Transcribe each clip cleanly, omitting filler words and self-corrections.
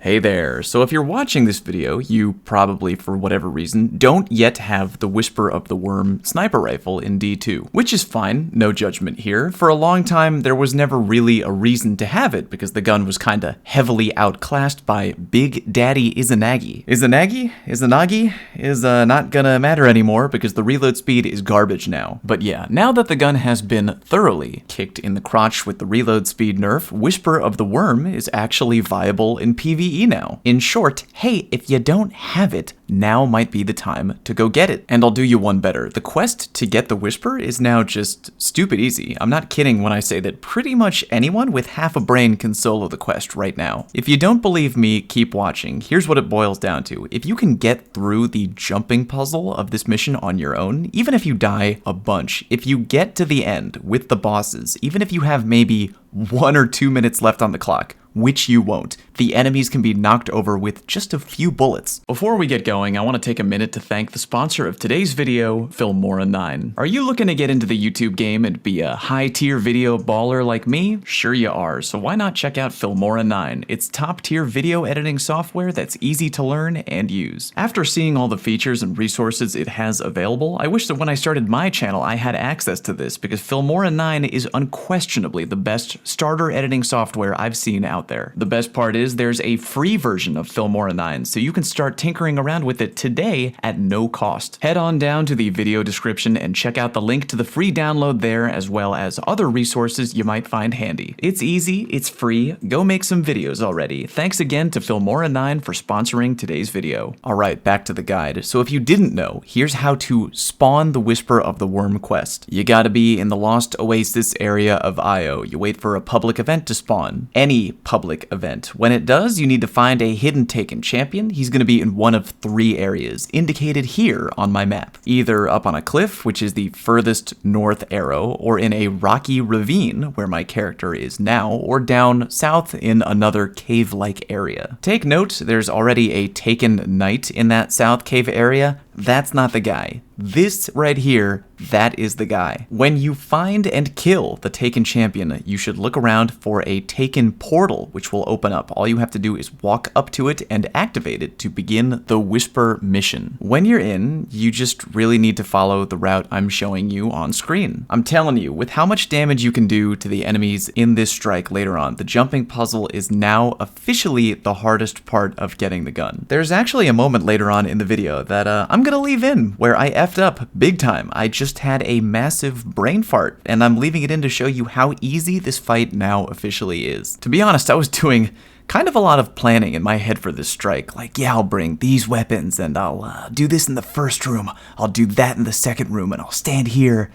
Hey there, so if you're watching this video, you probably, for whatever reason, don't yet have the Whisper of the Worm sniper rifle in D2, which is fine, no judgment here. For a long time, there was never really a reason to have it because the gun was kinda heavily outclassed by Big Daddy Izanagi. Izanagi is not gonna matter anymore because the reload speed is garbage now. But yeah, now that the gun has been thoroughly kicked in the crotch with the reload speed nerf, Whisper of the Worm is actually viable in PvE now. In short, hey, if you don't have it, now might be the time to go get it. And I'll do you one better. The quest to get the Whisper is now just stupid easy. I'm not kidding when I say that pretty much anyone with half a brain can solo the quest right now. If you don't believe me, keep watching. Here's what it boils down to. If you can get through the jumping puzzle of this mission on your own, even if you die a bunch, if you get to the end with the bosses, even if you have maybe 1 or 2 minutes left on the clock, which you won't, the enemies can be knocked over with just a few bullets. Before we get going, I want to take a minute to thank the sponsor of today's video, Filmora9. Are you looking to get into the YouTube game and be a high-tier video baller like me? Sure you are, so why not check out Filmora9? It's top-tier video editing software that's easy to learn and use. After seeing all the features and resources it has available, I wish that when I started my channel I had access to this because Filmora9 is unquestionably the best starter editing software I've seen out there. The best part is there's a free version of Filmora9, so you can start tinkering around with it today at no cost. Head on down to the video description and check out the link to the free download there as well as other resources you might find handy. It's easy, it's free, go make some videos already. Thanks again to Filmora9 for sponsoring today's video. Alright, back to the guide. So if you didn't know, here's how to spawn the Whisper of the Worm quest. You gotta be in the Lost Oasis area of Io. You wait for a public event to spawn. Any public event. When it does, you need to find a hidden taken champion. He's going to be in one of 3 areas, indicated here on my map. Either up on a cliff, which is the furthest north arrow, or in a rocky ravine, where my character is now, or down south in another cave-like area. Take note, there's already a taken knight in that south cave area. That's not the guy. This right here, that is the guy. When you find and kill the taken champion, you should look around for a taken portal, which will open up. All you have to do is walk up to it and activate it to begin the Whisper mission. When you're in, you just really need to follow the route I'm showing you on screen. I'm telling you, with how much damage you can do to the enemies in this strike later on, the jumping puzzle is now officially the hardest part of getting the gun. There's actually a moment later on in the video that I'm gonna leave in where I effed up big time. I just had a massive brain fart, and I'm leaving it in to show you how easy this fight now officially is. To be honest, I was doing kind of a lot of planning in my head for this strike. Like, yeah, I'll bring these weapons, and I'll do this in the first room, I'll do that in the second room, and I'll stand here.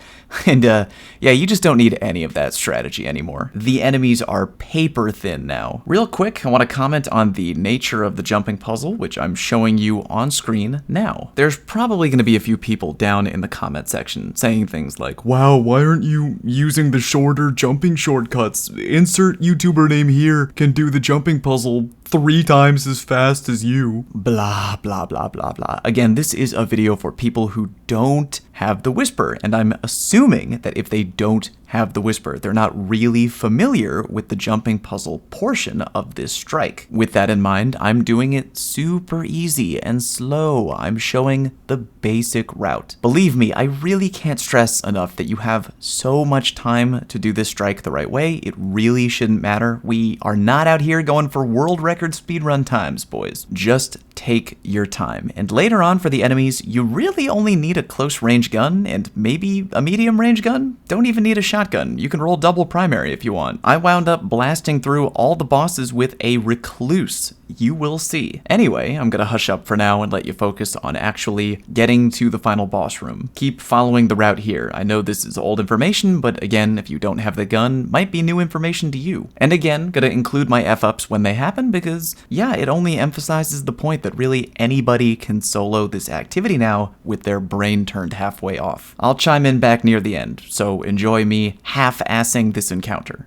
And yeah, you just don't need any of that strategy anymore. The enemies are paper thin now. Real quick, I want to comment on the nature of the jumping puzzle, which I'm showing you on screen now. There's probably going to be a few people down in the comment section saying things like, wow, why aren't you using the shorter jumping shortcuts? Insert YouTuber name here can do the jumping puzzle 3 times as fast as you. Blah, blah, blah, blah, blah. Again, this is a video for people who don't have the Whisper, and I'm assuming that if they don't have the Whisper, they're not really familiar with the jumping puzzle portion of this strike. With that in mind, I'm doing it super easy and slow. I'm showing the basic route. Believe me, I really can't stress enough that you have so much time to do this strike the right way. It really shouldn't matter. We are not out here going for world record speedrun times, boys. Just take your time. And later on for the enemies, you really only need a close range gun and maybe a medium range gun. Don't even need a shotgun. You can roll double primary if you want. I wound up blasting through all the bosses with a recluse. You will see. Anyway, I'm gonna hush up for now and let you focus on actually getting to the final boss room. Keep following the route here. I know this is old information, but again, if you don't have the gun, might be new information to you. And again, gonna include my F-ups when they happen because, yeah, it only emphasizes the point that really anybody can solo this activity now with their brain turned halfway off. I'll chime in back near the end, so enjoy me half-assing this encounter.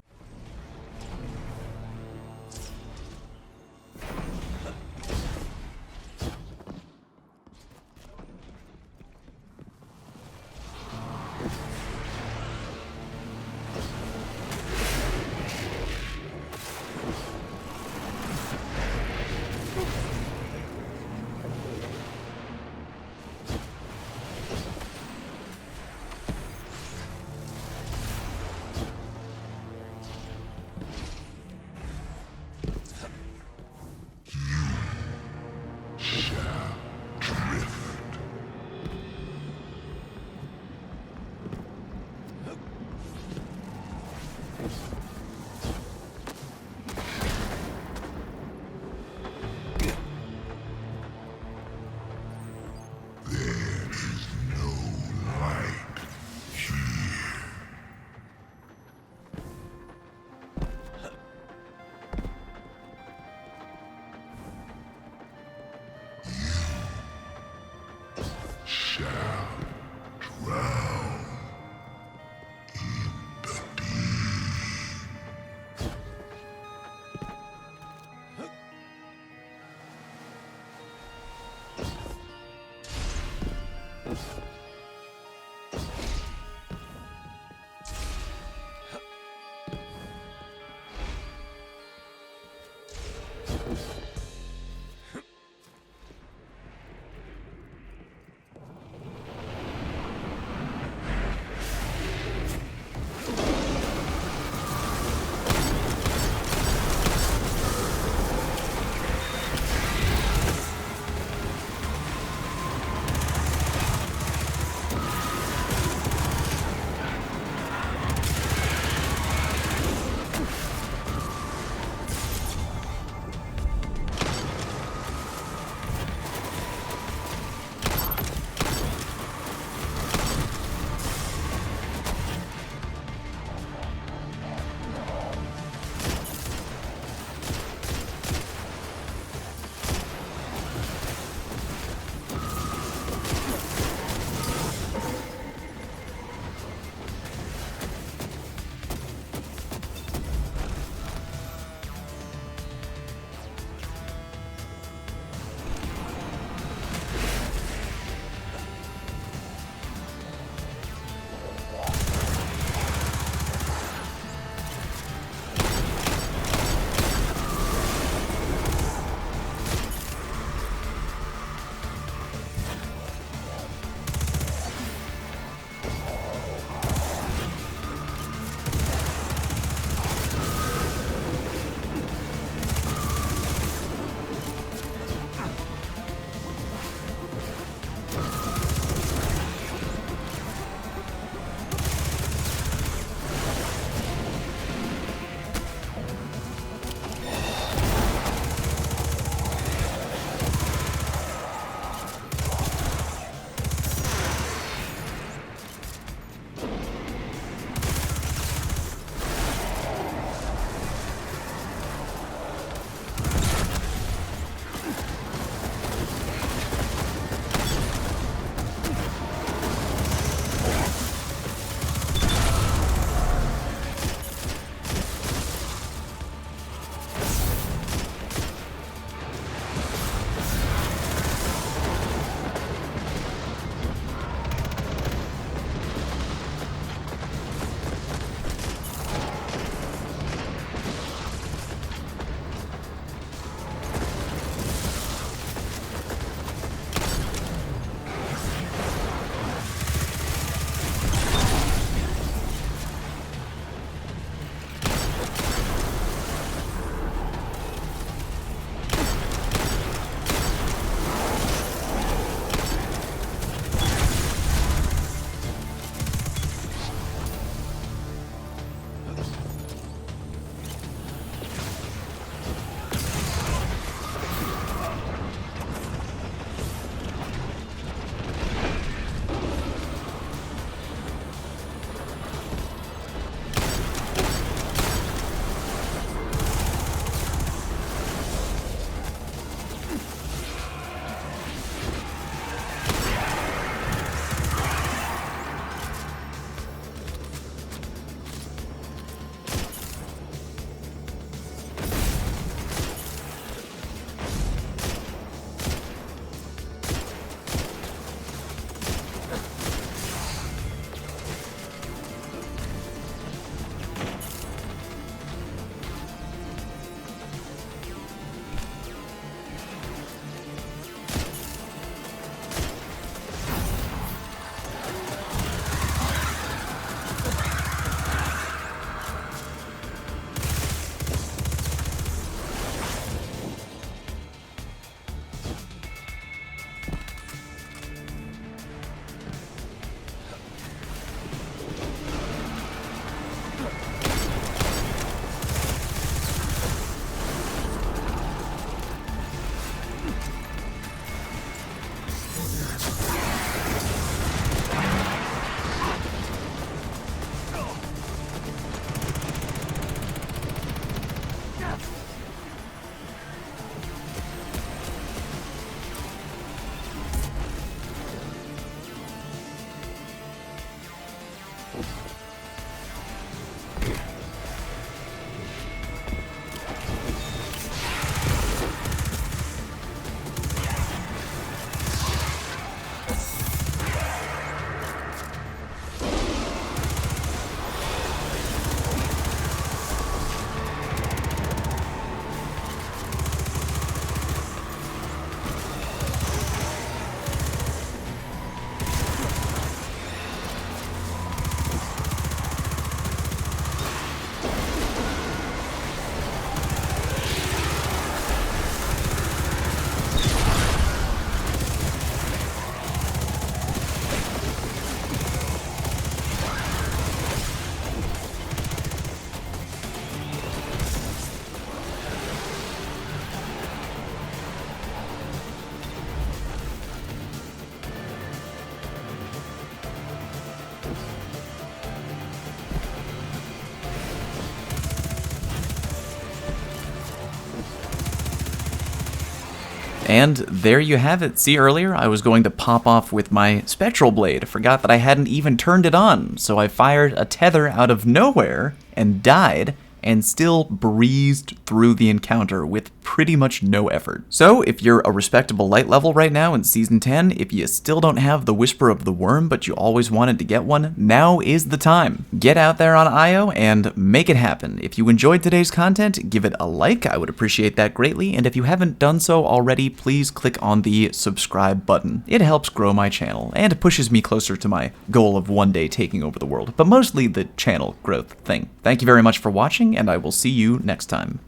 And there you have it. See, earlier I was going to pop off with my spectral blade. I forgot that I hadn't even turned it on, so I fired a tether out of nowhere and died, and still breezed through the encounter with pretty much no effort. So if you're a respectable light level right now in Season 10, if you still don't have the Whisper of the Worm but you always wanted to get one, now is the time. Get out there on IO and make it happen. If you enjoyed today's content, give it a like, I would appreciate that greatly, and if you haven't done so already, please click on the subscribe button. It helps grow my channel, and it pushes me closer to my goal of one day taking over the world, but mostly the channel growth thing. Thank you very much for watching, and I will see you next time.